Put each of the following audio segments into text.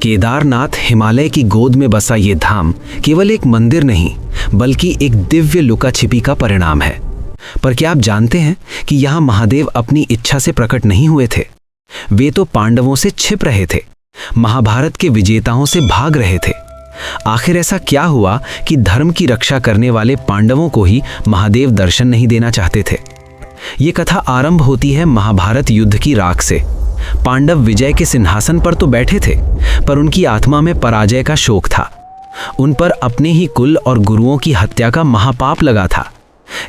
केदारनाथ हिमालय की गोद में बसा ये धाम केवल एक मंदिर नहीं बल्कि एक दिव्य लुका छिपी का परिणाम है। पर क्या आप जानते हैं कि यहाँ महादेव अपनी इच्छा से प्रकट नहीं हुए थे? वे तो पांडवों से छिप रहे थे, महाभारत के विजेताओं से भाग रहे थे। आखिर ऐसा क्या हुआ कि धर्म की रक्षा करने वाले पांडवों को ही महादेव दर्शन नहीं देना चाहते थे? ये कथा आरंभ होती है महाभारत युद्ध की राख से। पांडव विजय के सिंहासन पर तो बैठे थे, पर उनकी आत्मा में पराजय का शोक था। उन पर अपने ही कुल और गुरुओं की हत्या का महापाप लगा था।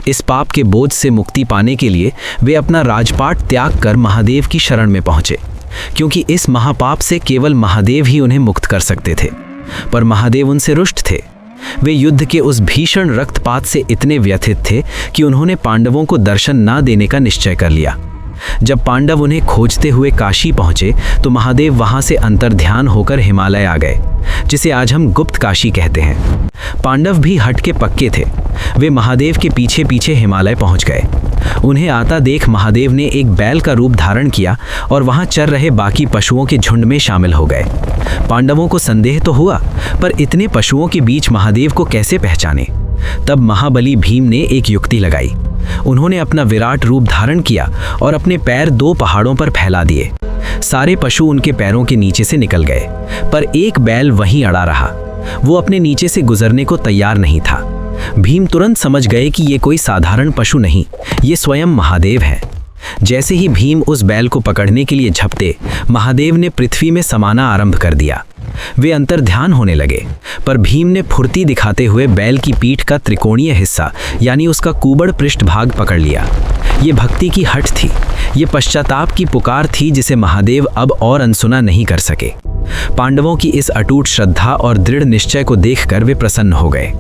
इस पाप के बोझ से मुक्ति पाने के लिए वे अपना राजपाट त्याग कर महादेव की शरण में पहुंचे, क्योंकि इस महापाप से केवल महादेव ही उन्हें मुक्त कर सकते थे। पर महादेव उनसे रुष्ट थे। वे युद्ध के उस भीषण रक्तपात से इतने व्यथित थे कि उन्होंने पांडवों को दर्शन ना देने का निश्चय कर लिया। जब पांडव उन्हें खोजते हुए काशी पहुंचे तो महादेव वहां से अंतर्ध्यान होकर हिमालय आ गए, जिसे आज हम गुप्त काशी कहते हैं। पांडव भी हट के पक्के थे। वे महादेव के पीछे पीछे हिमालय पहुंच गए। उन्हें आता देख महादेव ने एक बैल का रूप धारण किया और वहां चर रहे बाकी पशुओं के झुंड में शामिल हो गए। पांडवों को संदेह तो हुआ, पर इतने पशुओं के बीच महादेव को कैसे पहचाने? तब महाबली भीम ने एक युक्ति लगाई। उन्होंने अपना विराट रूप धारण किया और अपने पैर 2 पहाड़ों पर फैला दिए। सारे पशु उनके पैरों के नीचे से निकल गए, पर एक बैल वहीं अड़ा रहा। वो अपने नीचे से गुजरने को तैयार नहीं था। भीम तुरंत समझ गए कि ये कोई साधारण पशु नहीं, ये स्वयं महादेव है। जैसे ही भीम उस बैल को पकड़ने के लिए झपटे, महादेव ने पृथ्वी में समाना आरंभ कर दिया। वे अंतर्ध्यान होने लगे, पर भीम ने फुर्ती दिखाते हुए बैल की पीठ का त्रिकोणीय हिस्सा यानी उसका कुबड़ पृष्ठभाग पकड़ लिया। ये भक्ति की हठ थी, ये पश्चाताप की पुकार थी जिसे महादेव अब और अनसुना नहीं कर सके। पांडवों की इस अटूट श्रद्धा और दृढ़ निश्चय को देखकर वे प्रसन्न हो गए।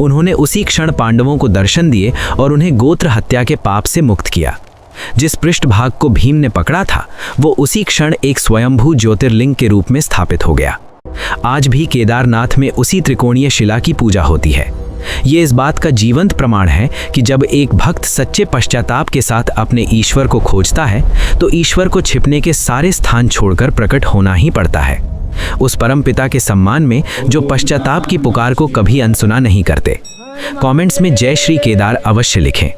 उन्होंने उसी क्षण पांडवों को दर्शन दिए और उन्हें गोत्र हत्या के पाप से मुक्त किया। जिस पृष्ठभाग को भीम ने पकड़ा था, वो उसी क्षण एक स्वयंभू ज्योतिर्लिंग के रूप में स्थापित हो गया। आज भी केदारनाथ में उसी त्रिकोणीय शिला की पूजा होती है। ये इस बात का जीवंत प्रमाण है कि जब एक भक्त सच्चे पश्चाताप के साथ अपने ईश्वर को खोजता है, तो ईश्वर को छिपने के सारे स्थान छोड़कर प्रकट होना ही पड़ता है। उस परम पिता के सम्मान में जो पश्चाताप की पुकार को कभी अनसुना नहीं करते। कमेंट्स में जय श्री केदार अवश्य लिखें।